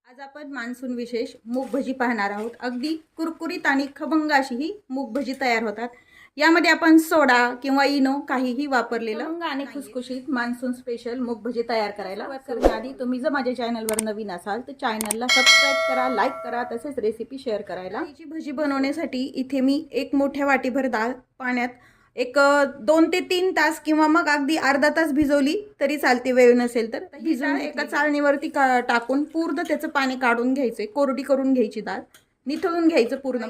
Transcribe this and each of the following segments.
आज आपण मान्सून विशेष मूग भजी पाहणार आहोत। अगदी कुरकुरीत आणि खमंग अशी ही मूग भजी तयार होतात। यामध्ये आपण सोडा किंवा इनो काहीही वापरलेलं खमंग आणि खुसखुशीत मान्सून स्पेशल मूग भजी तयार करायला आधी तुम्ही जर माझ्या चॅनलवर नवीन असाल तर चॅनलला सबस्क्राइब करा, लाईक करा, तसेच रेसिपी शेअर करायला। ही भजी बनवण्यासाठी इथे मी एक मोठ्या वाटीभर डाळ पाण्यात एक 2 ते 3 तास किंवा मग अगदी अर्धा तास भिजवली तरी चालते, वेळ नसेल तर भिजवून एका चाळणीवरती टाकून पूर्ण त्याचं पाणी काढून घ्यायचे, कोरडी करून घ्यायची डाळ, निथळून घ्यायचं पूर्ण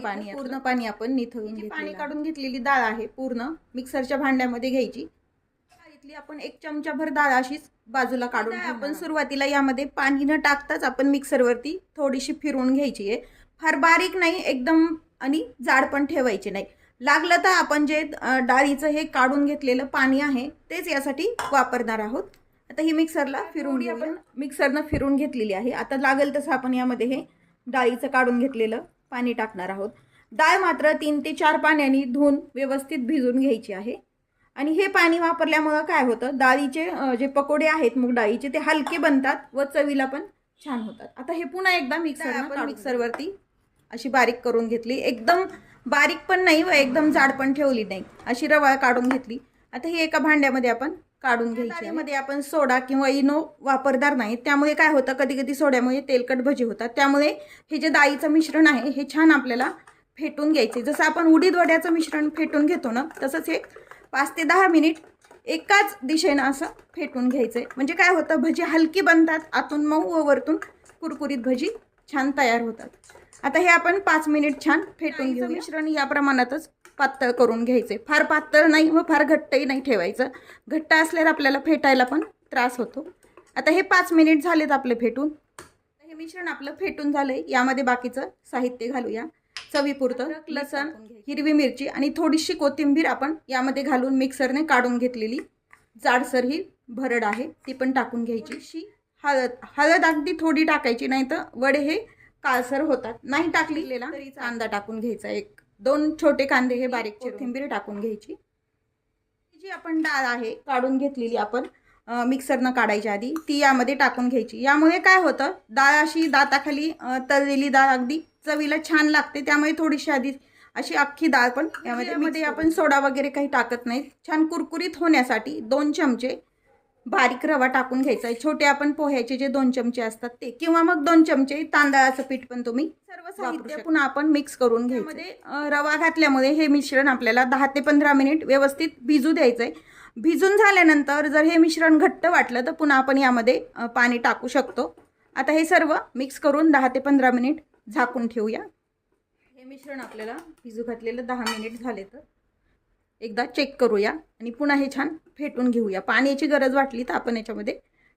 पाणी आपण निथळून घेतलेलं पाणी काढून घेतलेली डाळ आहे पूर्ण मिक्सरच्या भांड्यामध्ये घ्यायची। इथली आपण 1 चमचाभर डाळ अशीच बाजूला काढून आपण सुरुवातीला यामध्ये पाणी न टाकताच आपण मिक्सरवरती थोडीशी फिरवून घ्यायची आहे। फार बारीक नाही एकदम आणि जाड पण ठेवायची नाही। लागलं तर आपण जे डाळीचं हे काढून घेतलेलं पाणी आहे तेच यासाठी वापरणार आहोत। आता ही मिक्सरला फिरवून आपण मिक्सरनं फिरवून घेतलेली आहे। आता लागेल तसं आपण यामध्ये हे डाळीचं काढून घेतलेलं पाणी टाकणार आहोत। डाळ मात्र 3 ते 4 पाण्याने धुवून व्यवस्थित भिजून घ्यायची आहे। आणि हे पाणी वापरल्यामुळे काय होतं, डाळीचे जे पकोडे आहेत मूग डाळीचे ते हलके बनतात व चवीला पण छान होतात। आता हे पुन्हा एकदा मिक्सरवरती अशी बारीक करून घेतली, एकदम बारीक पण नाही व एकदम जाड पण ठेवली नाही, अशी रवाळ काढून घेतली। आता ही एका भांड्यामध्ये आपण काढून घ्यायची। यामध्ये आपण सोडा किंवा इनो वापरणार नाही, त्यामुळे काय होतं कधी कधी सोड्यामुळे तेलकट भजी होतात। त्यामुळे हे जे डाळीचं मिश्रण आहे हे छान आपल्याला फेटून घ्यायचे। जसं आपण उडीद वड्याचं मिश्रण फेटून घेतो ना, तसंच हे 5 ते 10 मिनिट एकाच दिशेनं असं फेटून घ्यायचंय। म्हणजे काय होतं, भजी हलकी बनतात, आतून मऊ व वरतून कुरकुरीत भजी छान तयार होतात। आता हे आपण 5 मिनिट छान फेटून घेऊ। मिश्रण या प्रमाणातच पातळ करून घ्यायचे, फार पातळ नाही व फार घट्टही नाही ठेवायचं। घट्ट असल्यावर आपल्याला फेटायला पण त्रास होतो। आता हे 5 मिनिट झालेत आपले फेटून। हे मिश्रण आपलं फेटून झालंय, यामध्ये बाकीचं साहित्य घालूया। चवीपुरतं लसण, हिरवी मिरची आणि थोडीशी कोथिंबीर आपण यामध्ये घालून मिक्सरने काढून घेतलेली जाडसर ही भरड आहे ती पण टाकून घ्यायची। हळद अगदी थोडी टाकायची, नाही तर वडे हे काळसर होतात। नाही टाकलेला तरी कांदा टाकून घ्यायचा, 1-2 छोटे कांदे हे बारीक, कोथिंबीर टाकून घ्यायची। जी आपण डाळ आहे काढून घेतलेली आपण मिक्सरनं काढायच्या आधी ती यामध्ये टाकून घ्यायची। यामुळे काय होतं, डाळ अशी दाताखाली तळलेली डाळ अगदी चवीला छान लागते। त्यामुळे थोडीशी आधी अशी अख्खी डाळ पण यामध्ये आपण सोडा वगैरे काही टाकत नाही। छान कुरकुरीत होण्यासाठी 2 चमचे बारीक रवा टाकून घ्यायचा आहे। छोटे आपण पोह्याचे जे 2 चमचे असतात ते, किंवा मग 2 चमचे तांदळाचं पीठ पण तुम्ही सर्व साहित्य पुन्हा आपण मिक्स करून घ्यायचं। रवा घातल्यामुळे हे मिश्रण आपल्याला 10 ते 15 मिनिट व्यवस्थित भिजू द्यायचंय। भिजून झाल्यानंतर जर हे मिश्रण घट्ट वाटलं तर पुन्हा आपण यामध्ये पाणी टाकू शकतो। आता हे सर्व मिक्स करून 10 ते 15 मिनिट झाकून ठेवूया। हे मिश्रण आपल्याला भिजू घातलेलं 10 मिनिट झाले तर एकदा चेक करूया आणि पुन्हा हे छान फेटून घेऊया। पाण्याची गरज वाटली तर आपण याच्यामध्ये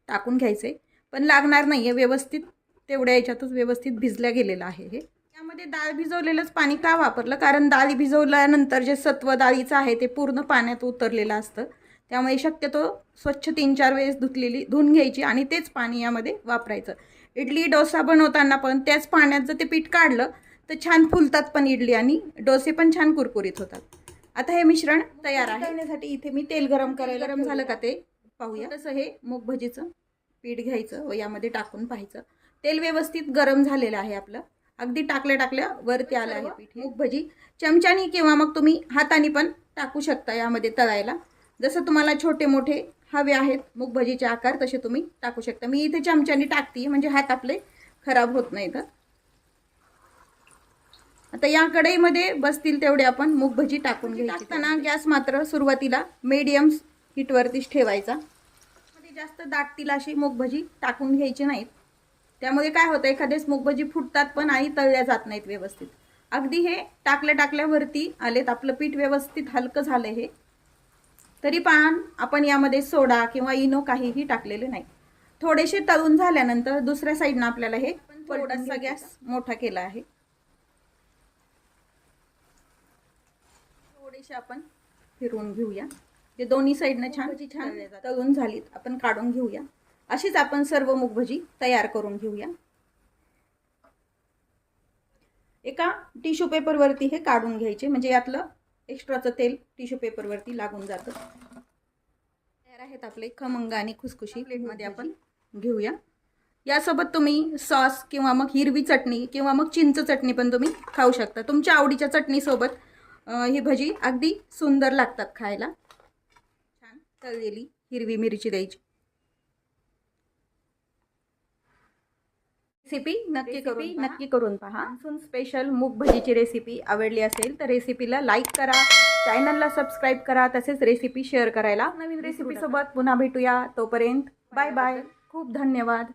टाकून घ्यायचे, पण लागणार नाहीये, व्यवस्थित तेवढ्या याच्यातच व्यवस्थित भिजल्या गेलेलं आहे। हे यामध्ये डाळ भिजवलेलंच पाणी का वापरलं, कारण डाळ भिजवल्यानंतर जे सत्व डाळीचं आहे ते पूर्ण पाण्यात उतरलेलं असतं। त्यामुळे शक्यतो स्वच्छ 3-4 वेळेस धुवून घ्यायची आणि तेच पाणी यामध्ये वापरायचं। इडली डोसा बनवताना पण त्याच पाण्यात जर ते पीठ काढलं तर छान फुलतात पण इडली आणि डोसे पण छान कुरकुरीत होतात। आता हे मिश्रण तयार आहे। करण्यासाठी इथे मी तेल गरम झालं का ते पाहूया। तसं हे मूग भजीचं पीठ घ्यायचं व यामध्ये टाकून पाहायचं। तेल व्यवस्थित गरम झालेलं आहे आपलं, अगदी टाकल्या वरती आलं आहे पीठ। मूग भजी चमच्यानी किंवा मग तुम्ही हाताने पण टाकू शकता यामध्ये तळायला। जसं तुम्हाला छोटे मोठे हवे आहेत मूग भजीचे आकार तसे तुम्ही टाकू शकता। मी इथे चमच्यानी टाकते म्हणजे हात आपले खराब होत नाहीत। आता या कढईमध्ये बसतील तेवढे आपण मूग भजी टाकून घ्यायची। टाकताना गॅस मात्र सुरुवातीला मीडियम हीटवरतीच ठेवायचा। मध्ये जास्त दाटतील अशी मूग भजी टाकून घ्यायची नाहीत, त्यामुळे काय होतं एखादेच मूग भजी फुटतात पण आणि तळल्या जात नाहीत व्यवस्थित। अगदी हे टाकल्यावरती आलेत, आपलं पीठ व्यवस्थित हलकं झालं हे तरी पण आपण यामध्ये सोडा किंवा इनो काहीही टाकलेले नाही। थोडेसे तळून झाल्यानंतर दुसऱ्या साईडनं आपल्याला हे थोडासा गॅस मोठा केला आहे। थोडेसे आपण फिरवून घेऊया, जे दोन्ही साईडने छान तळून झालीत आपण काढून घेऊया। अशीच आपण सर्व मूग भजी तयार करून घेऊया। एका टिश्यू पेपरवरती हे काढून घ्यायचे, म्हणजे यातलं एक्स्ट्राचं तेल टिश्यू पेपरवरती लागून जातं। तयार आहेत आपले खमंग आणि खुसखुशी। प्लेटमध्ये आपण घेऊया। यासोबत तुम्ही सॉस किंवा मग हिरवी चटणी किंवा मग चिंच चटणी पण तुम्ही खाऊ शकता. तुमच्या आवडीच्या चटणीसोबत ही भजी अगदी सुंदर लागतात खायला. छान तळलेली हिरवी मिरची द्यायची. रेसिपी नक्की करून पहा. मान्सून स्पेशल मूग भजीची रेसिपी आवडली असेल तर रेसिपीला लाईक करा, चॅनलला सबस्क्राईब करा, तसेच रेसिपी शेअर करायला. नवीन रेसिपीसोबत पुन्हा भेटूया. तोपर्यंत बाय बाय. खूप धन्यवाद.